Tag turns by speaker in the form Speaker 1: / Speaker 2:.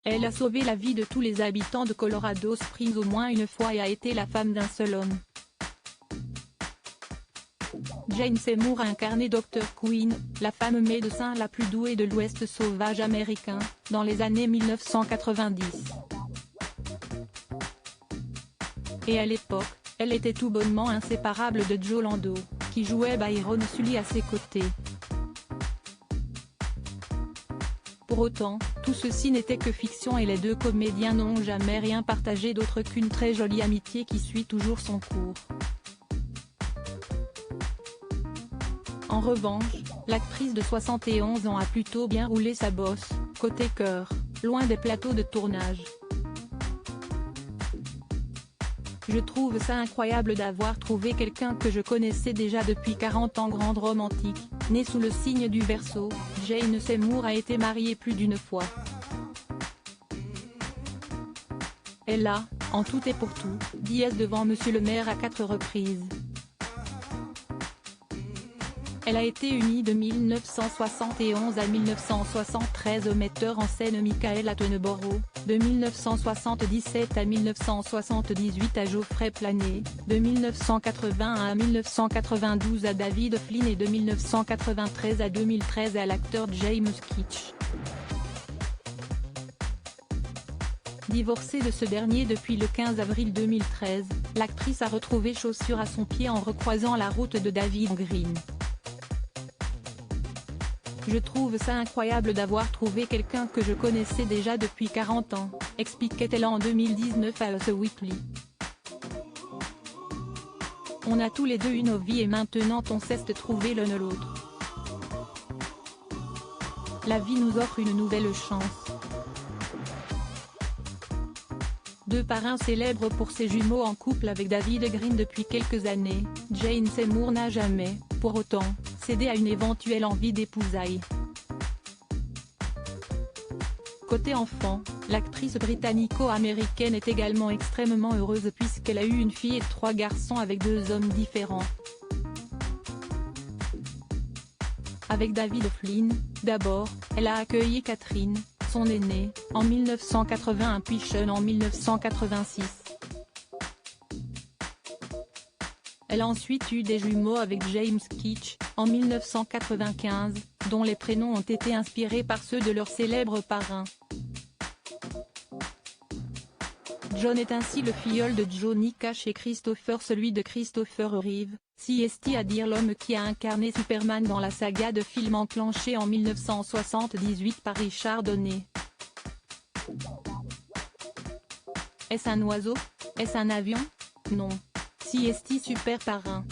Speaker 1: Elle a sauvé la vie de tous les habitants de Colorado Springs au moins une fois et a été la femme d'un seul homme. Jane Seymour a incarné Dr. Quinn, la femme médecin la plus douée de l'Ouest sauvage américain, dans les années 1990. Et à l'époque, elle était tout bonnement inséparable de Joe Lando, qui jouait Byron Sully à ses côtés. Pour autant, tout ceci n'était que fiction et les deux comédiens n'ont jamais rien partagé d'autre qu'une très jolie amitié qui suit toujours son cours. En revanche, l'actrice de 71 ans a plutôt bien roulé sa bosse, côté cœur, loin des plateaux de tournage. Je trouve ça incroyable d'avoir trouvé quelqu'un que je connaissais déjà depuis 40 ans. Grande romantique, née sous le signe du Verseau, Jane Seymour a été mariée plus d'une fois. Elle a, en tout et pour tout, dit yes devant Monsieur le maire à 4 reprises. Elle a été unie de 1971 à 1973 au metteur en scène Michael Attenborough, de 1977 à 1978 à Geoffrey Planet, de 1980 à 1992 à David Flynn et de 1993 à 2013 à l'acteur James Keach. Divorcée de ce dernier depuis le 15 avril 2013, l'actrice a retrouvé chaussure à son pied en recroisant la route de David Green. Je trouve ça incroyable d'avoir trouvé quelqu'un que je connaissais déjà depuis 40 ans, expliquait-elle en 2019 à Us Weekly. On a tous les deux eu nos vies et maintenant on cesse de trouver l'un l'autre. La vie nous offre une nouvelle chance. Deux parrains célèbres pour ses jumeaux en couple avec David Green depuis quelques années, Jane Seymour n'a jamais, pour autant, cédé à une éventuelle envie d'épousailles. Côté enfant, l'actrice britannico-américaine est également extrêmement heureuse puisqu'elle a eu une fille et 3 garçons avec 2 hommes différents. Avec David Flynn, d'abord, elle a accueilli Catherine, son aînée, en 1981 puis Sean en 1986. Elle a ensuite eu des jumeaux avec James Keach, en 1995, dont les prénoms ont été inspirés par ceux de leurs célèbres parrains. John est ainsi le filleul de Johnny Cash et Christopher celui de Christopher Reeve, c'est-à-dire l'homme qui a incarné Superman dans la saga de films enclenchée en 1978 par Richard Donner. Est-ce un oiseau? Est-ce un avion? Non. C'est super parrain.